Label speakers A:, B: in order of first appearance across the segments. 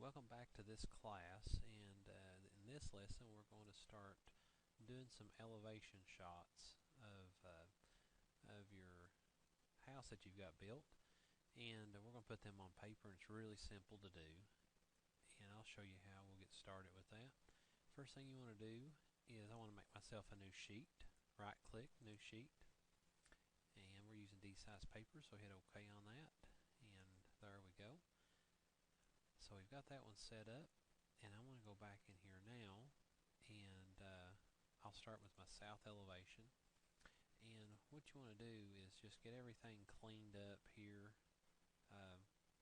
A: Welcome back to this class, and in this lesson we're going to start doing some elevation shots of your house that you've got built, and we're going to put them on paper, and it's really simple to do, and I'll show you how we'll get started with that. First thing you want to do is I want to make myself a new sheet. Right click, new sheet, and we're using D-size paper, so hit OK on that, and there we go. So we've got that one set up, and I want to go back in here now, and I'll start with my south elevation. And what you want to do is just get everything cleaned up here,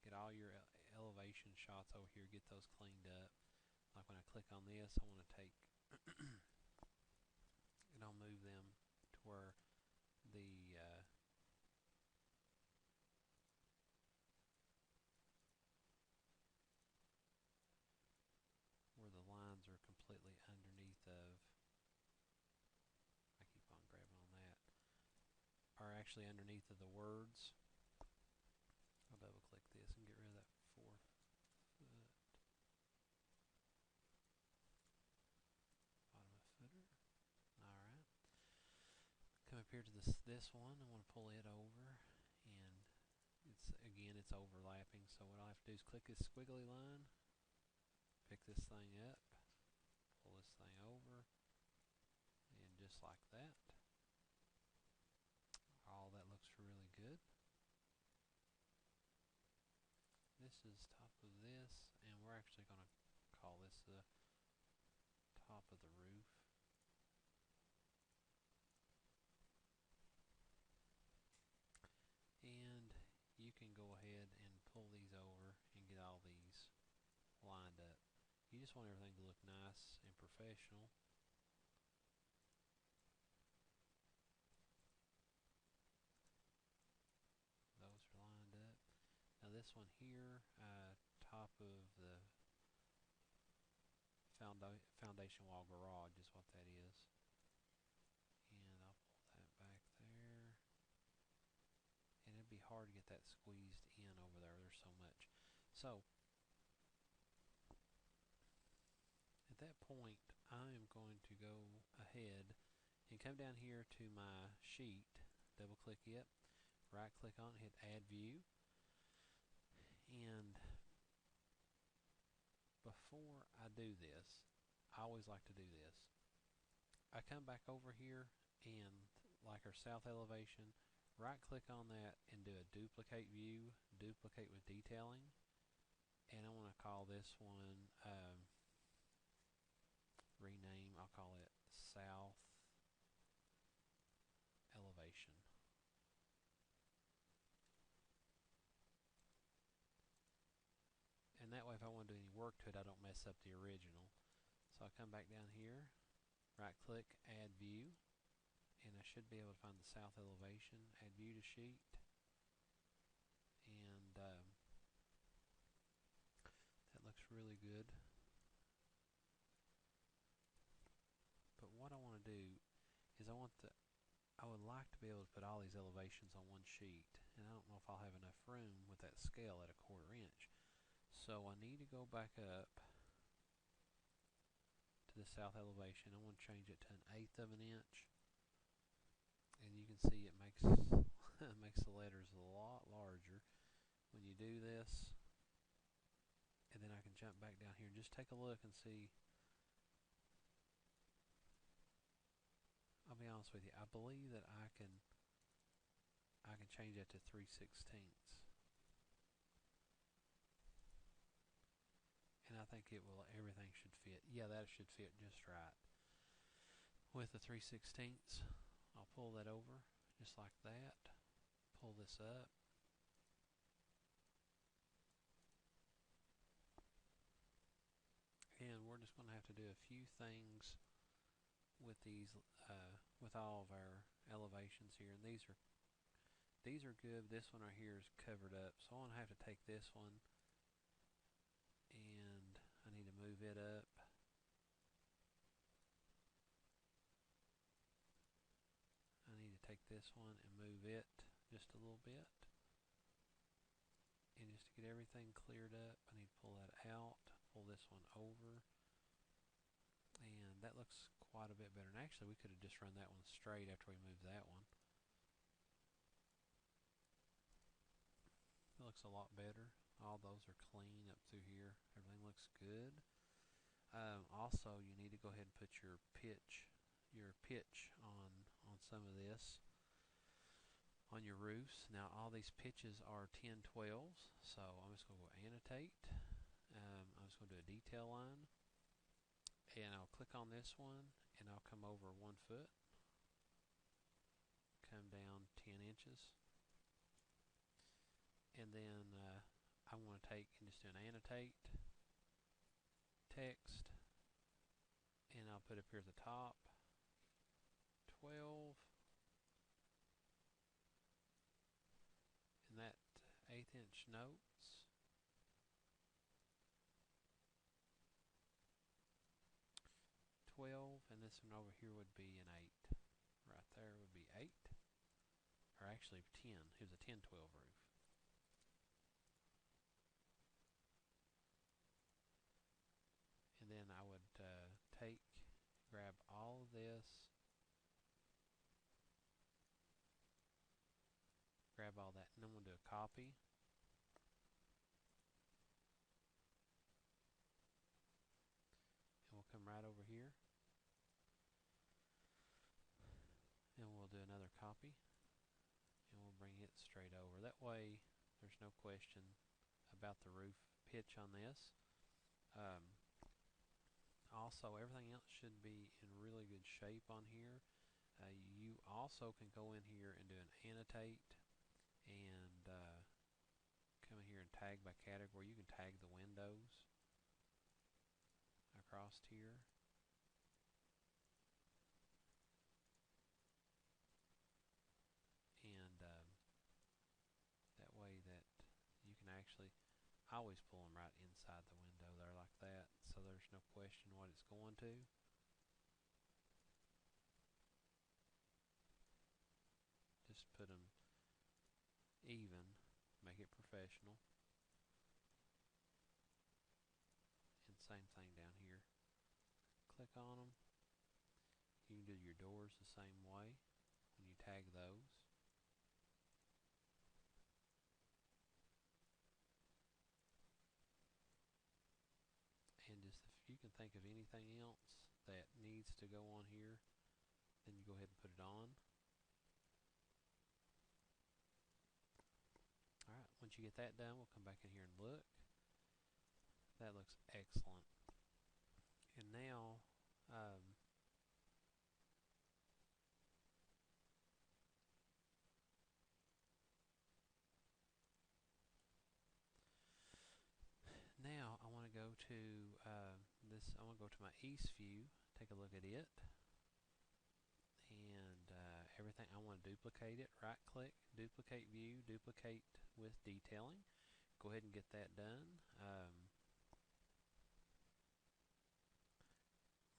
A: get all your elevation shots over here, get those cleaned up. Like when I click on this, I want to take and I'll move them to where the lines are completely underneath of, I keep on grabbing on that, are actually underneath of the words. I'll double click this and get rid of that 4 foot, bottom of footer. Alright. Come up here to this one. I want to pull it over, and it's overlapping, so what I'll have to do is click this squiggly line, pick this thing up, pull this thing over, and just like that. All that looks really good. This is top of this, and we're actually going to call this the top of the roof. And you can go ahead and pull these over and get all these lined up. You just want everything to look nice and professional. Those are lined up. Now this one here, top of the foundation wall garage is what that is. And I'll pull that back there. And it'd be hard to get that squeezed in over there. There's so much. So at that point, I am going to go ahead and come down here to my sheet, double click it, right click on it, hit add view, and before I do this, I always like to do this. I come back over here and, like our south elevation, right click on that and do a duplicate view, duplicate with detailing, and I want to call this one rename. I'll call it south elevation. And that way, if I want to do any work to it, I don't mess up the original. So I'll come back down here, right click, add view, and I should be able to find the south elevation, add view to sheet, and that looks really good. But what I want to do is I would like to be able to put all these elevations on one sheet, and I don't know if I'll have enough room with that scale at a 1/4 inch. So I need to go back up to the south elevation. I want to change it to 1/8 of an inch, and you can see it makes it makes the letters a lot larger when you do this. And then I can jump back down here and just take a look and see. I'll be honest with you, I believe that I can change that to 3/16, and I think everything should fit. Yeah, that should fit just right with the 3/16. I'll pull that over just like that, pull this up, and we're just going to have to do a few things with these, with all of our elevations here. And these are good. This one right here is covered up, so I'm going to have to take this one and I need to move it up. I need to take this one and move it just a little bit. And just to get everything cleared up, I need to pull that out, this one over, and that looks quite a bit better. And actually, we could have just run that one straight after we moved that one. It looks a lot better. All those are clean up through here. Everything looks good. Also, you need to go ahead and put your pitch on some of this on your roofs. Now, all these pitches are 10/12s, so I'm just going to go annotate. I'm just going to do a detail line, and I'll click on this one, and I'll come over 1 foot, come down 10 inches, and then I want to take and just do an annotate text, and I'll put up here at the top 12, and that 1/8 inch notes, 12, and this one over here would be an 8. Right there would be 8, or actually 10. Here's a 10/12 roof. And then I would grab all of this, grab all that, and then we'll do a copy. And we'll come right over here, and we'll do another copy, and we'll bring it straight over. That way, there's no question about the roof pitch on this. Also, everything else should be in really good shape on here. You also can go in here and do an annotate, and come in here and tag by category. You can tag the windows across here. And that way that you can actually, I always pull them right inside the window there like that, so there's no question what it's going to. Just put them even, make it professional. And same thing down here. Click on them. You can do your doors the same way when you tag those. And just if you can think of anything else that needs to go on here, then you go ahead and put it on. Alright, once you get that done, we'll come back in here and look. That looks excellent. And now, I want to go to this. I want to go to my east view, take a look at it, and everything. I want to duplicate it. Right click, duplicate view, duplicate with detailing. Go ahead and get that done.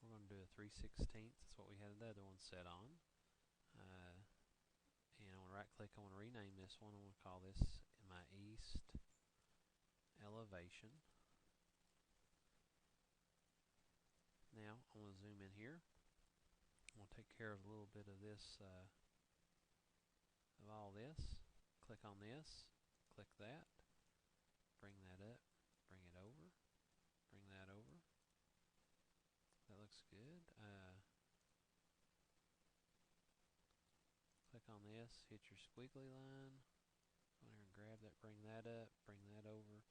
A: We're going to do a 3/16. That's what we had the other one set on. And I want to right click. I want to rename this one. I want to call this my east elevation. Now I want to zoom in here. I want to take care of a little bit of this, of all this. Click on this, click that, bring that up, bring it over, bring that over. That looks good. Click on this, hit your squiggly line, go in here and grab that, bring that up, bring that over.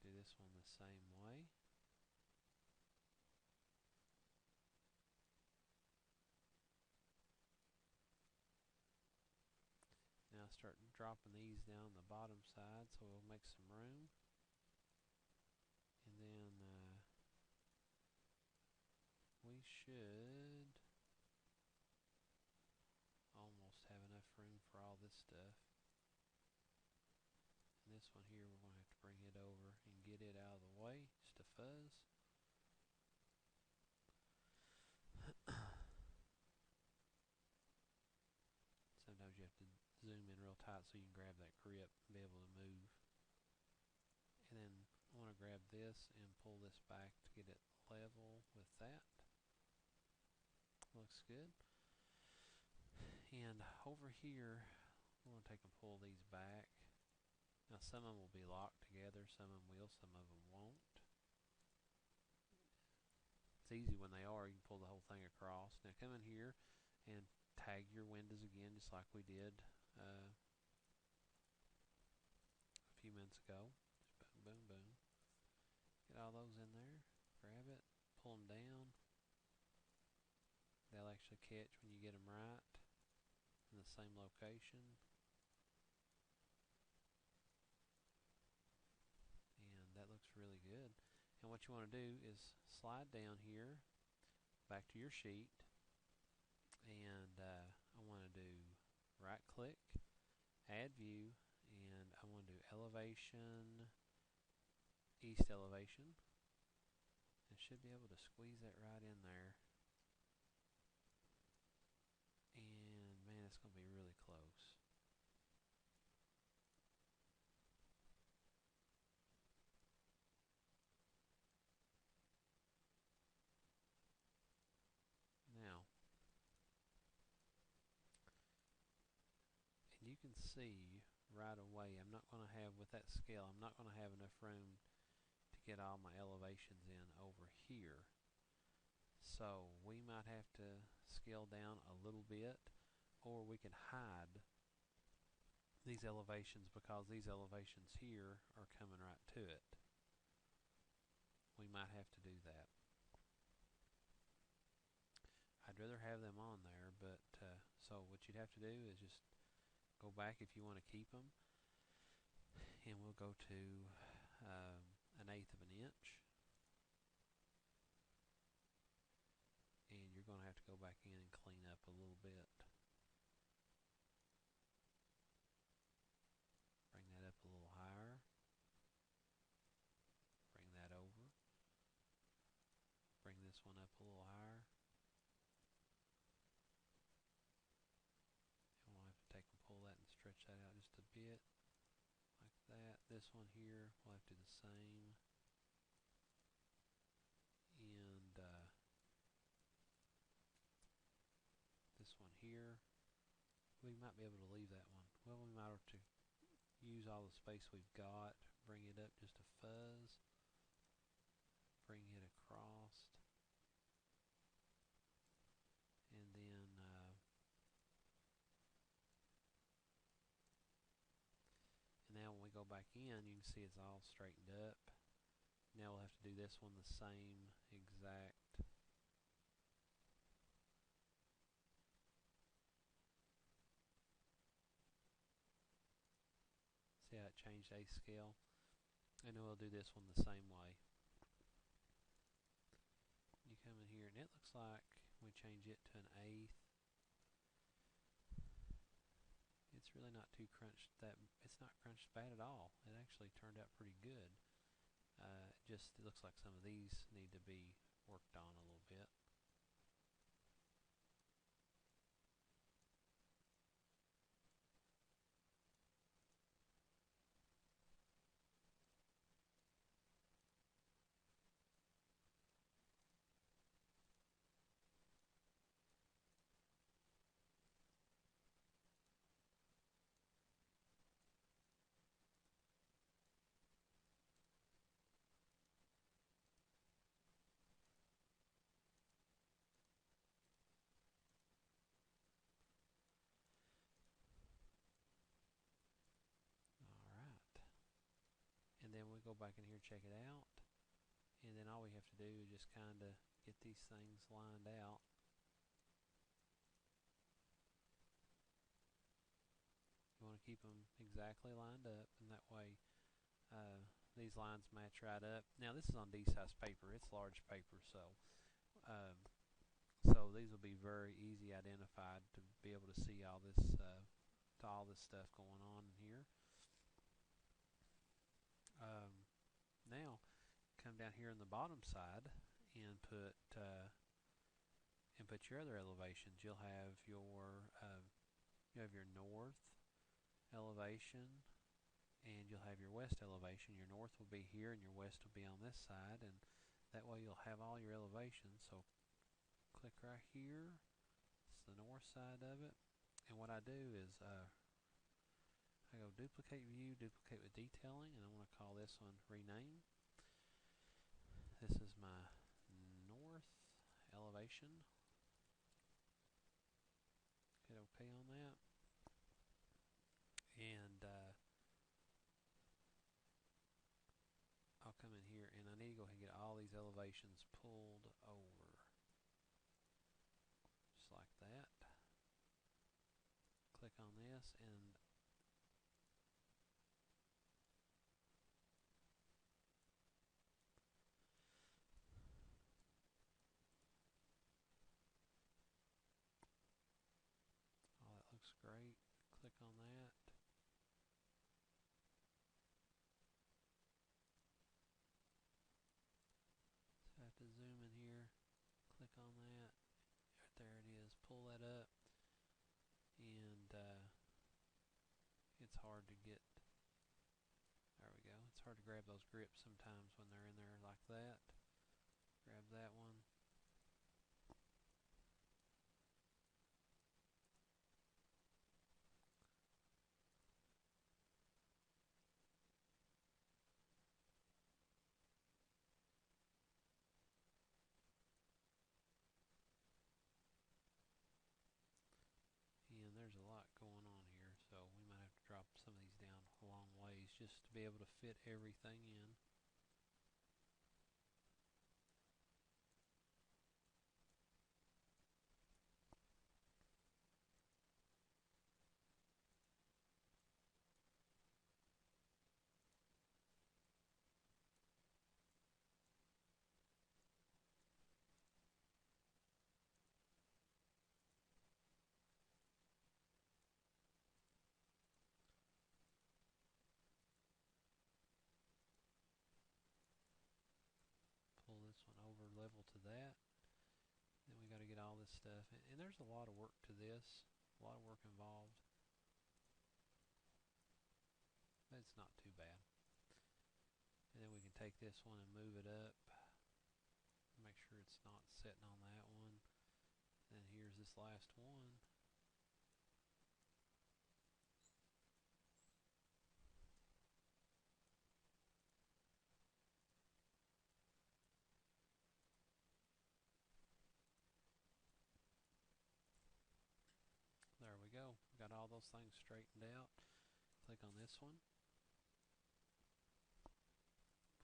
A: Do this one the same way. Now start dropping these down the bottom side so we'll make some room. And then we should almost have enough room for all this stuff. And this one here, we're going to have to bring it over and get it out of the way, just a fuzz. Sometimes you have to zoom in real tight so you can grab that grip and be able and then I want to grab this and pull this back to get it level with that. Looks good. And over here, I want to take and pull these back. Now some of them will be locked together, some of them will, some of them won't. It's easy when they are. You can pull the whole thing across. Now come in here and tag your windows again, just like we did a few minutes ago. Just boom, boom, boom. Get all those in there. Grab it, pull them down. They'll actually catch when you get them right in the same location. And that looks really good. And what you want to do is slide down here back to your sheet, and I want to do right click, add view, and I want to do elevation, east elevation. I should be able to squeeze that right in there. And man, it's going to be really close. Now, and you can see right away, I'm not going to have, with that scale, I'm not going to have enough room to get all my elevations in over here. So we might have to scale down a little bit, or we can hide these elevations because these elevations here are coming right to it. We might have to do that. I'd rather have them on there, but so what you'd have to do is just go back if you want to keep them, and we'll go to 1/8 of an inch, and you're going to have to go back in and clean up a little bit. Bring that up a little higher. Bring that over. Bring this one up a little higher. And we'll have to take and pull that and stretch that out just a bit, like that. This one here, we'll have to do the same. And this one here, we might be able to leave that one. Well, we might have to use all the space we've got. Bring it up just a fuzz. Bring it across. And then and now when we go back in, you can see it's all straightened up. Now we'll have to do this one the same exact. See how it changed A scale? And then we'll do this one the same way. You come in here and it looks like we change it to 1/8. It's really not too crunched. It's not crunched bad at all. It actually turned out pretty good. It looks like some of these need to be worked on a little bit. Alright. And then we go back in here and check it out. And then all we have to do is just kind of get these things lined out. You want to keep them exactly lined up, and that way these lines match right up. Now this is on D-size paper. It's large paper, um, so these will be very easy identified to be able to see all this stuff going on in here. Now come down here on the bottom side and put your other elevations. You'll have your north elevation, and you'll have your west elevation. Your north will be here and your west will be on this side, and that way you'll have all your elevations. So click right here. It's the north side of it, and what I do is I go duplicate view, duplicate with detailing, and I want to call this one rename. This is my north elevation. Hit OK on that, and I'll come in here and I need to go ahead and get all these elevations pulled over, just like that. Click on this, and oh, that looks great. Click on that. So I have to zoom in here. Click on that. Right there it is. Pull that up, and it's hard to get. There we go. It's hard to grab those grips sometimes when they're in there like that. Grab that one. And there's a lot going on here, so we might have to drop some of these down a long ways just to be able to fit everything in. Pull this one over level to that. Then we got to get all this stuff, and there's a lot of work to this, a lot of work involved, but it's not too bad. And then we can take this one and move it up, make sure it's not sitting on that one. And here's this last one. There we go. Got all those things straightened out. Click on this one.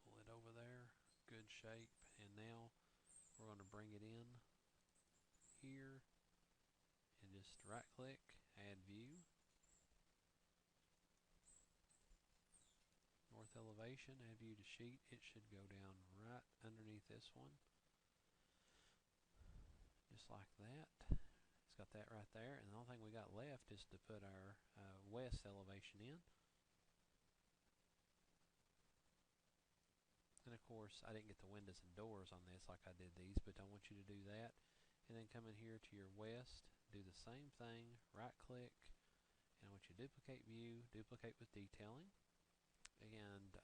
A: Pull it over there. Good shape. And now we're going to bring it in here and just right click, add view. North elevation, add view to sheet. It should go down right underneath this one. Just like that. It's got that right there. And the only thing we got left is to put our west elevation in. And of course, I didn't get the windows and doors on this like I did these, but I want you to do that. And then come in here to your west, do the same thing, right click, and I want you to duplicate view, duplicate with detailing, and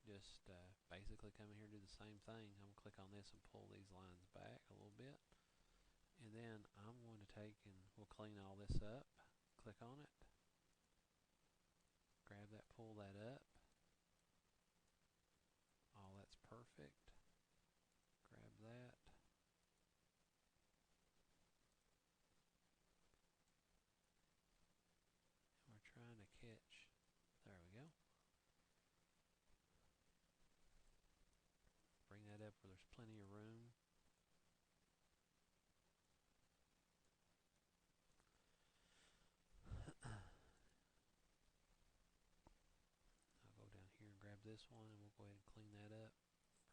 A: just basically come in here and do the same thing. I'm going to click on this and pull these lines back a little bit. And then I'm going to take and we'll clean all this up. Click on it. Grab that, pull that up. All that's perfect. Grab that. And we're trying to catch. There we go. Bring that up where there's plenty of room. I'll go down here and grab this one and we'll go ahead and clean that up.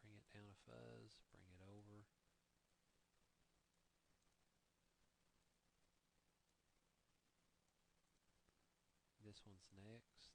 A: Bring it down a fuzz, bring it over. This one's next.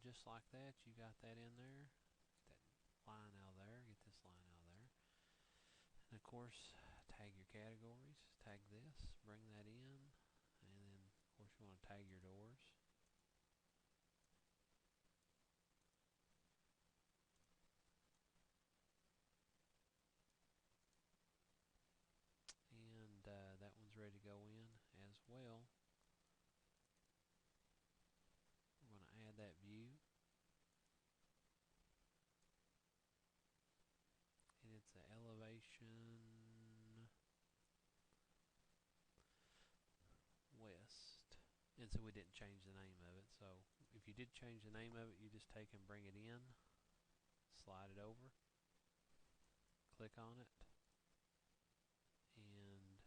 A: just like that, you got that in there. Get that line out of there. Get this line out of there. And of course, tag your categories. Tag this. Bring that in. And then, of course, you want to tag your doors. And that one's ready to go in as well. We're going to add that view. And it's an elevation west. And so we didn't change the name of it. So if you did change the name of it, you just take and bring it in, slide it over, click on it, and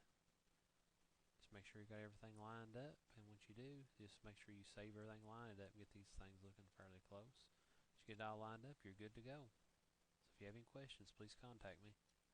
A: just make sure you got everything lined up. And once you do, just make sure you save everything lined up, get these things looking fairly close. Once you get it all lined up, you're good to go. So if you have any questions, please contact me.